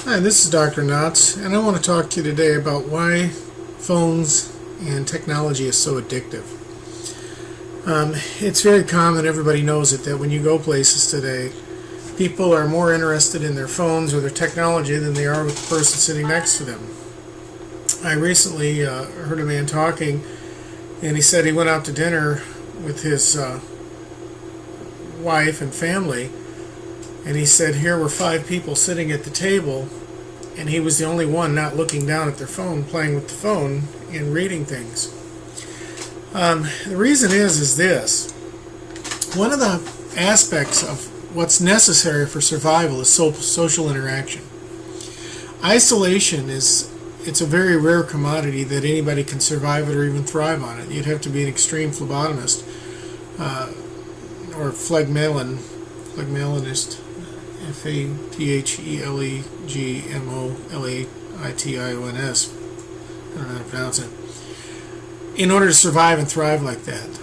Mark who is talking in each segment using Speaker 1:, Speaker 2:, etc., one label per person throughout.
Speaker 1: Hi, this is Dr. Knotts, and I want to talk to you today about why phones and technology is so addictive. It's very common, everybody knows it, that when you go places today, people are more interested in their phones or their technology than they are with the person sitting next to them. I recently heard a man talking, and he said he went out to dinner with his wife and family, and he said here were 5 people sitting at the table, and he was the only one not looking down at their phone, playing with the phone and reading things. The reason is this. One of the aspects of what's necessary for survival is social interaction. Isolation it's a very rare commodity that anybody can survive it or even thrive on it. You'd have to be an extreme phlebotomist or phlegmalinist, Phlegmolaitions. I don't know how to pronounce it. In order to survive and thrive like that.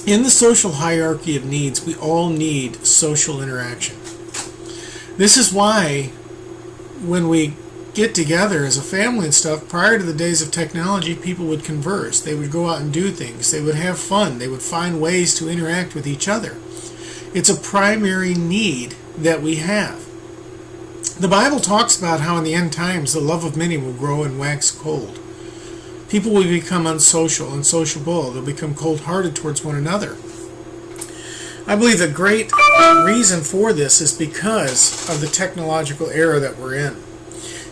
Speaker 1: In the social hierarchy of needs, we all need social interaction. This is why when we get together as a family and stuff, prior to the days of technology, people would converse. They would go out and do things. They would have fun. They would find ways to interact with each other. It's a primary need that we have. The Bible talks about how in the end times the love of many will grow and wax cold. People will become unsocial, unsociable. They'll become cold-hearted towards one another. I believe the great reason for this is because of the technological era that we're in.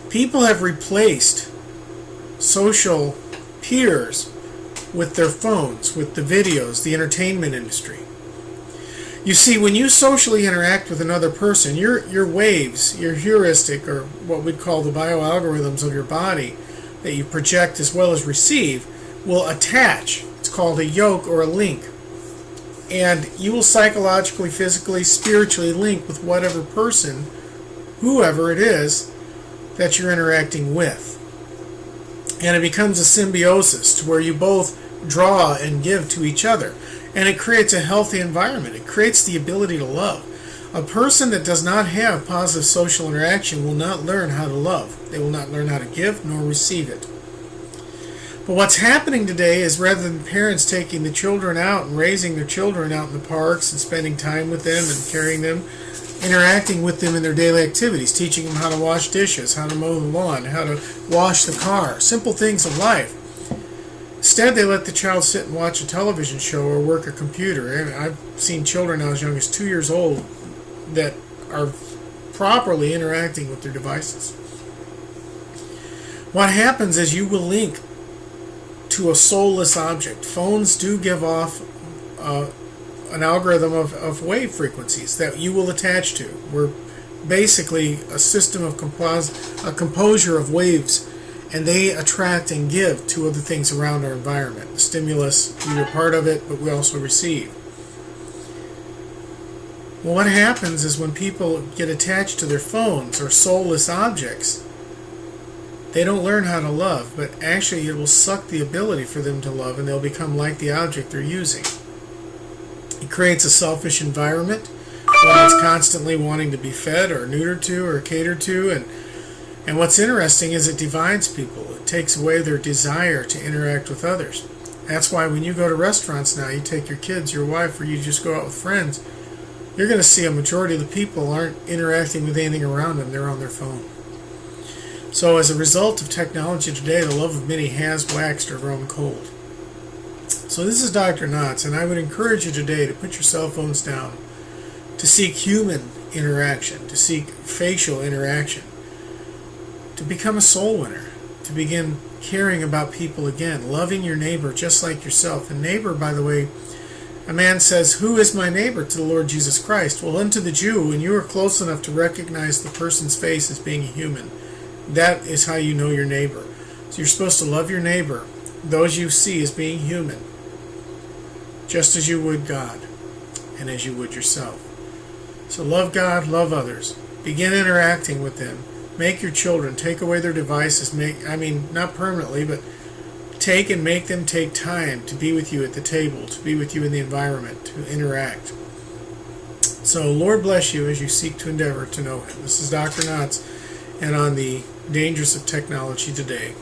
Speaker 1: People have replaced social peers with their phones, with the videos, the entertainment industry. You see, when you socially interact with another person, your waves, your heuristic, or what we'd call the bioalgorithms of your body that you project as well as receive, will attach. It's called a yoke or a link. And you will psychologically, physically, spiritually link with whatever person, whoever it is, that you're interacting with. And it becomes a symbiosis to where you both draw and give to each other. And it creates a healthy environment. It creates the ability to love. A person that does not have positive social interaction will not learn how to love. They will not learn how to give nor receive it. But what's happening today is rather than parents taking the children out and raising their children out in the parks and spending time with them and carrying them, interacting with them in their daily activities, teaching them how to wash dishes, how to mow the lawn, how to wash the car, simple things of life. Instead, they let the child sit and watch a television show or work a computer. And I've seen children now as young as 2 years old that are properly interacting with their devices. What happens is you will link to a soulless object. Phones do give off an algorithm of wave frequencies that you will attach to. We're basically a system of a composure of waves, and they attract and give to other things around our environment. The stimulus, we're part of it, but we also receive. Well, what happens is when people get attached to their phones or soulless objects, they don't learn how to love, but actually it will suck the ability for them to love, and they'll become like the object they're using. It creates a selfish environment, one that's constantly wanting to be fed or neutered to or catered to, and what's interesting is it divides people. It takes away their desire to interact with others. That's why when you go to restaurants now, you take your kids, your wife, or you just go out with friends, you're going to see a majority of the people aren't interacting with anything around them. They're on their phone. So as a result of technology today, the love of many has waxed or grown cold. So this is Dr. Knotts, and I would encourage you today to put your cell phones down, to seek human interaction, to seek facial interaction, to become a soul winner, to begin caring about people again, loving your neighbor just like yourself. And neighbor, by the way, a man says, "Who is my neighbor?" to the Lord Jesus Christ. Well, unto the Jew, when you are close enough to recognize the person's face as being a human, that is how you know your neighbor. So you're supposed to love your neighbor, those you see as being human, just as you would God and as you would yourself. So love God, love others. Begin interacting with them. Make your children take away their devices. Not permanently, but take and make them take time to be with you at the table, to be with you in the environment, to interact. So Lord bless you as you seek to endeavor to know Him. This is Dr. Knotts, and on the dangers of technology today.